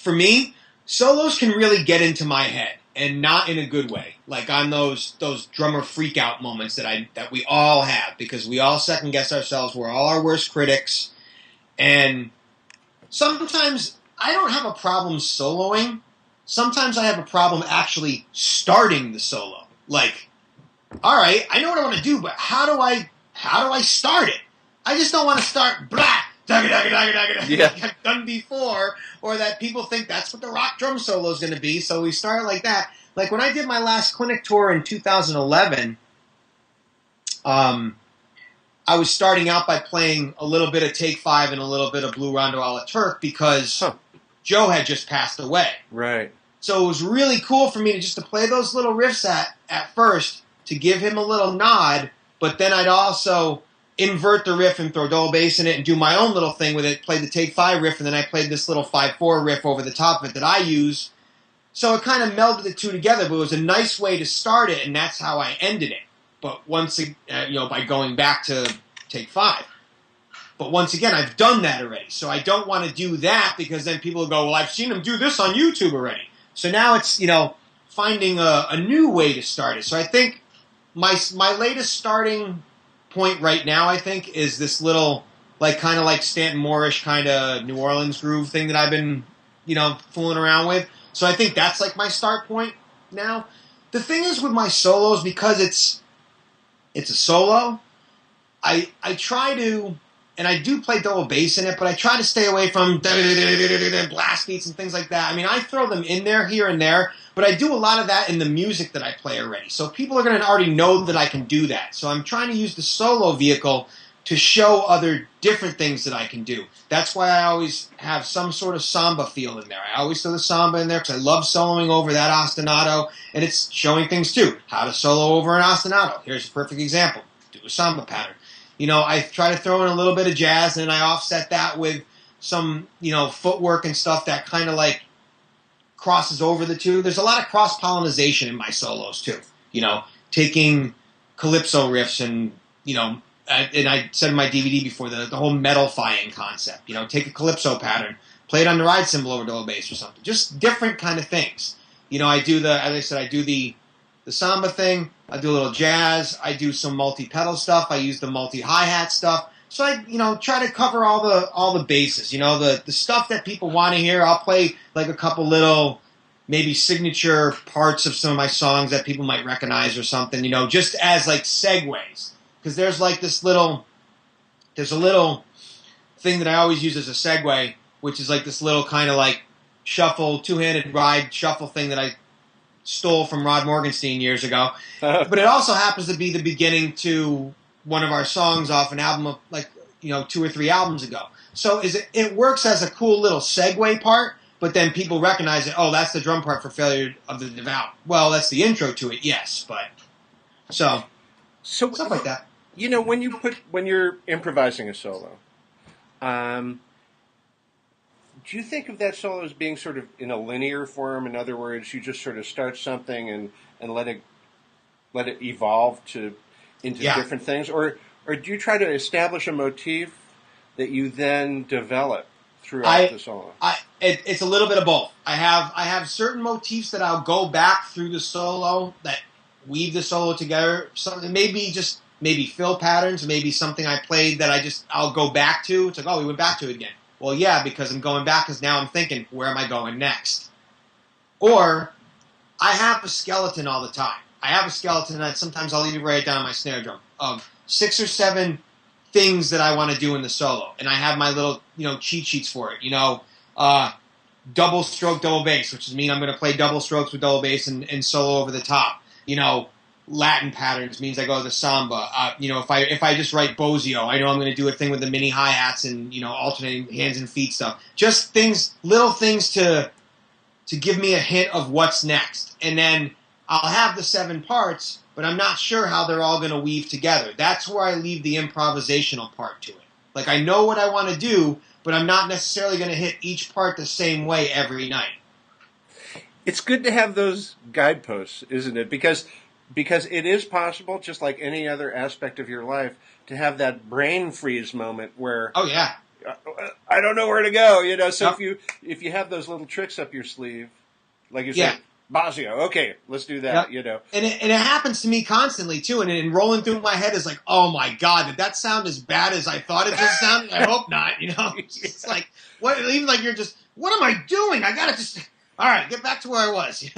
for me, solos can really get into my head, and not in a good way. Like on those drummer freak out moments that we all have, because we all second guess ourselves. We're all our worst critics, and sometimes I don't have a problem soloing. Sometimes I have a problem actually starting the solo. Like, all right, I know what I want to do, but how do I start it? I just don't want to start blah, dugga, dugga, dugga, dugga, Yeah. like I've done before, or that people think that's what the rock drum solo is going to be, so we start like that. Like when I did my last clinic tour in 2011, I was starting out by playing a little bit of Take 5 and a little bit of Blue Rondo a la Turk because Joe had just passed away. Right. So it was really cool for me to play those little riffs at first to give him a little nod, but then I'd also invert the riff and throw double bass in it and do my own little thing with it, play the Take 5 riff, and then I played this little 5/4 riff over the top of it that I use. So it kind of melded the two together, but it was a nice way to start it, and that's how I ended it. But once, by going back to Take 5. But once again, I've done that already, so I don't want to do that because then people will go, well, I've seen him do this on YouTube already. So now it's, finding a new way to start it. So I think my latest starting point right now, I think, is this little, kind of like Stanton Moorish kind of New Orleans groove thing that I've been, fooling around with. So I think that's like my start point now. The thing is with my solos, because it's a solo, I try to, and I do play double bass in it, but I try to stay away from blast beats and things like that. I mean, I throw them in there here and there, but I do a lot of that in the music that I play already. So people are going to already know that I can do that. So I'm trying to use the solo vehicle to show other different things that I can do. That's why I always have some sort of samba feel in there. I always throw the samba in there because I love soloing over that ostinato, and it's showing things too. How to solo over an ostinato. Here's a perfect example. Do a samba pattern. I try to throw in a little bit of jazz, and I offset that with some, footwork and stuff that kind of crosses over the two. There's a lot of cross-pollination in my solos too. Taking calypso riffs and, and I said in my DVD before, the whole metal-fying concept. Take a calypso pattern, play it on the ride cymbal over double bass or something. Just different kind of things. I do the samba thing, I do a little jazz, I do some multi-pedal stuff, I use the multi-hi-hat stuff. So I, try to cover all the bases. The stuff that people want to hear, I'll play a couple little maybe signature parts of some of my songs that people might recognize or something, just as segues. Because there's a little thing that I always use as a segue, which is this little kind of shuffle, two-handed ride shuffle thing that I stole from Rod Morgenstein years ago. But it also happens to be the beginning to one of our songs off an album of 2 or 3 albums ago. So it works as a cool little segue part, but then people recognize it. Oh, that's the drum part for Failure of the Devout. Well, that's the intro to it, yes, but so stuff like that. When you're improvising a solo, do you think of that solo as being sort of in a linear form? In other words, you just sort of start something and let it evolve into different things, or do you try to establish a motif that you then develop throughout the solo? It's a little bit of both. I have certain motifs that I'll go back through the solo that weave the solo together. Something maybe fill patterns, maybe something I played that I'll go back to. It's we went back to it again. Well, yeah, because I'm going back because now I'm thinking, where am I going next? Or I have a skeleton all the time. I have a skeleton that sometimes I'll even write down on my snare drum of 6 or 7 things that I want to do in the solo. And I have my little, cheat sheets for it. Double stroke, double bass, which means I'm going to play double strokes with double bass and solo over the top. Latin patterns means I go to the samba. If I just write Bozio, I know I'm going to do a thing with the mini hi-hats and, alternating hands and feet stuff. Just little things to give me a hint of what's next. And then I'll have the 7 parts, but I'm not sure how they're all going to weave together. That's where I leave the improvisational part to it. I know what I want to do, but I'm not necessarily going to hit each part the same way every night. It's good to have those guideposts, isn't it? Because it is possible, just like any other aspect of your life, to have that brain freeze moment where I don't know where to go, you know. So Yep. if you have those little tricks up your sleeve, like you Yeah. said, Baggio, okay, let's do that, Yep. you know. And it happens to me constantly too. And rolling through my head is like, oh my god, did that sound as bad as I thought it just sounded? I hope not. You know, it's like what? Even like you're just, what am I doing? I gotta just. All right, get back to where I was.